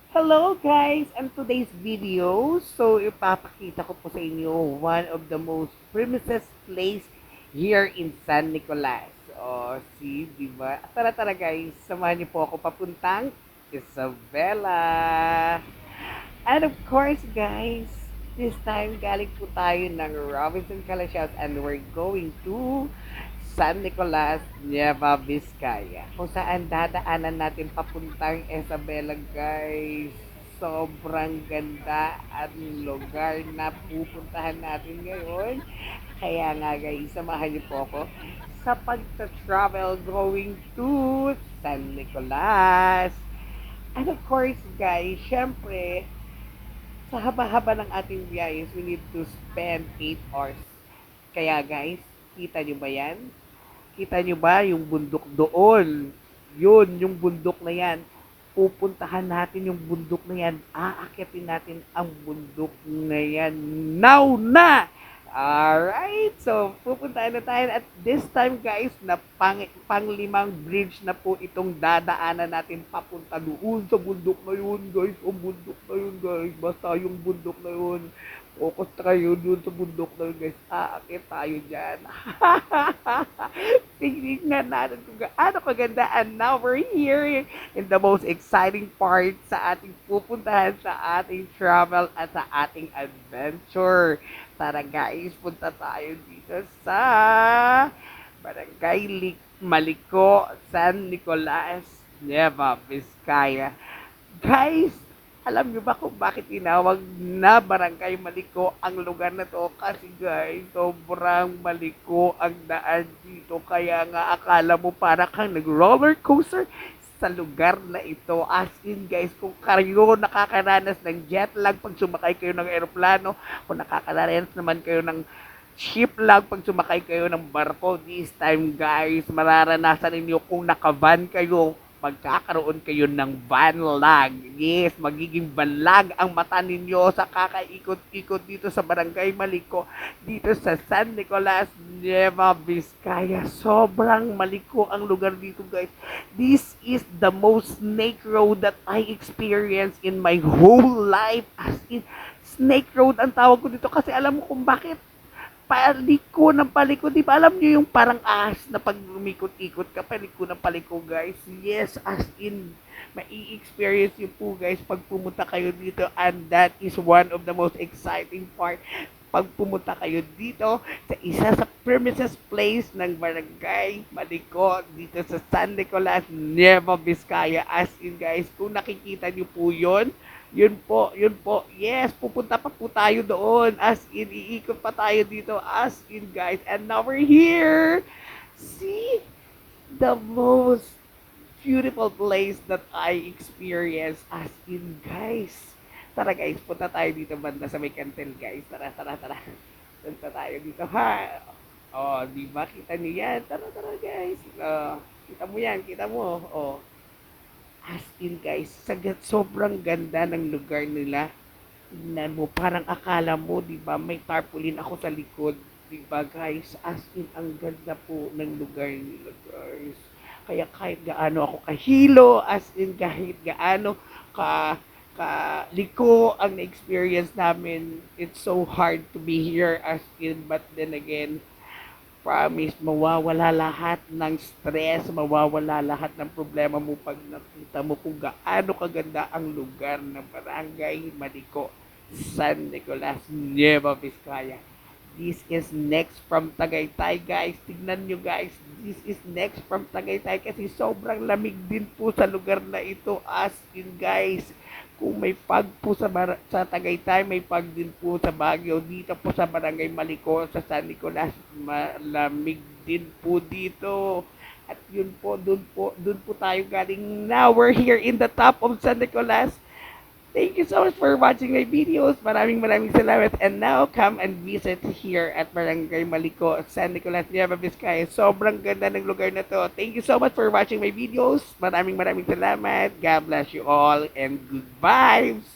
Hello guys! And today's video, ipapakita ko po sa inyo one of the most premises place here in San Nicolas. Di ba? Tara guys, samahan niyo po ako papuntang Isabela. And of course guys, this time galing po tayo ng Robinson Calasias and we're going to San Nicolas, Nueva Vizcaya. Kung saan dadaanan natin papuntang Isabela, guys. Sobrang ganda at lugar na pupuntahan natin ngayon. Kaya nga guys, samahan niyo po ako sa pagta-travel going to San Nicolas. And of course guys, syempre, sa haba-haba ng ating biyayes, we need to spend 8 hours. Kaya guys, kita nyo ba yan? Kita nyo ba yung bundok doon? Yun, yung bundok na yan. Pupuntahan natin yung bundok na yan. Aakyatin natin ang bundok na yan. Now na! Alright, so pupuntahan na tayo at this time guys, na panglimang bridge na po itong dadaanan natin papunta doon sa bundok na yun guys. O bundok na yun guys, basta yung bundok na yun. Focus tayo doon sa bundok na yun guys. Aakit tayo dyan. Tingnan natin kung gaano kaganda. And now we're here in the most exciting part sa ating pupuntahan, sa ating travel at sa ating adventure. Tara guys, punta tayo dito sa Barangay Maliko, San Nicolas, Nueva Vizcaya. Guys, alam nyo ba kung bakit tinawag na Barangay Maliko ang lugar na to? Kasi guys, sobrang maliko ang daan dito. Kaya nga akala mo para kang nag-roller coaster sa lugar na ito. As in guys, kung kayo nakakaranas ng jet lag pag sumakay kayo ng eroplano, kung nakakaranas naman kayo ng ship lag pag sumakay kayo ng barko, this time guys, mararanasan ninyo kung nakavan kayo, magkakaroon kayo ng van lag. Yes, magiging van lag ang mata ninyo sa kakaikot-ikot dito sa Barangay Maliko, dito sa San Nicolas, Nueva Vizcaya. Sobrang maliko ang lugar dito guys. This is the most snake road that I experienced in my whole life. As in, snake road ang tawag ko dito kasi alam mo kung bakit? Paliko ng paliko. Di ba alam nyo yung parang ahas na pag lumikot-ikot ka, paliko ng paliko guys. Yes, as in, mai-experience yun po guys pag pumunta kayo dito, and that is one of the most exciting part pag pumunta kayo dito sa isa sa premises place ng Barangay Maliko dito sa San Nicolas, Nueva Vizcaya. As in guys, kung nakikita nyo po yun, yun po. Yes, pupunta pa po tayo doon. As in, iikot pa tayo dito. As in, guys. And now we're here. See? The most beautiful place that I experienced. As in, guys. Tara, guys. Punta tayo dito banda sa may kantel, guys. Tara. Punta tayo dito, ha? Oh, di ba? Kita niyo yan. Tara, guys. Kita mo yan. Kita mo. Oh. As in guys, sobrang ganda ng lugar nila. Tingnan mo, parang akala mo, di ba, may tarpaulin ako sa likod. Di ba guys, as in, ang ganda po ng lugar nila guys. Kaya kahit gaano ako kahilo, as in, kahit gaano liko ang experience namin, it's so hard to be here as in, but then again, promise, mawawala lahat ng stress, mawawala lahat ng problema mo pag nakita mo kung gaano kaganda ang lugar ng Barangay Maliko, San Nicolas, Nueva Vizcaya. This is next from Tagaytay, guys. Tignan nyo, guys. This is next from Tagaytay kasi sobrang lamig din po sa lugar na ito. As in, guys, kung may pag po sa Tagaytay, may pag din po sa Baguio. Dito po sa Barangay Maliko, sa San Nicolas, malamig din po dito. At yun po, dun po tayo galing. Now, we're here in the top of San Nicolas. Thank you so much for watching my videos. Maraming salamat. And now, come and visit here at Barangay Maliko, San Nicolas, Nueva Vizcaya. Sobrang ganda ng lugar na to. Thank you so much for watching my videos. Maraming salamat. God bless you all and good vibes.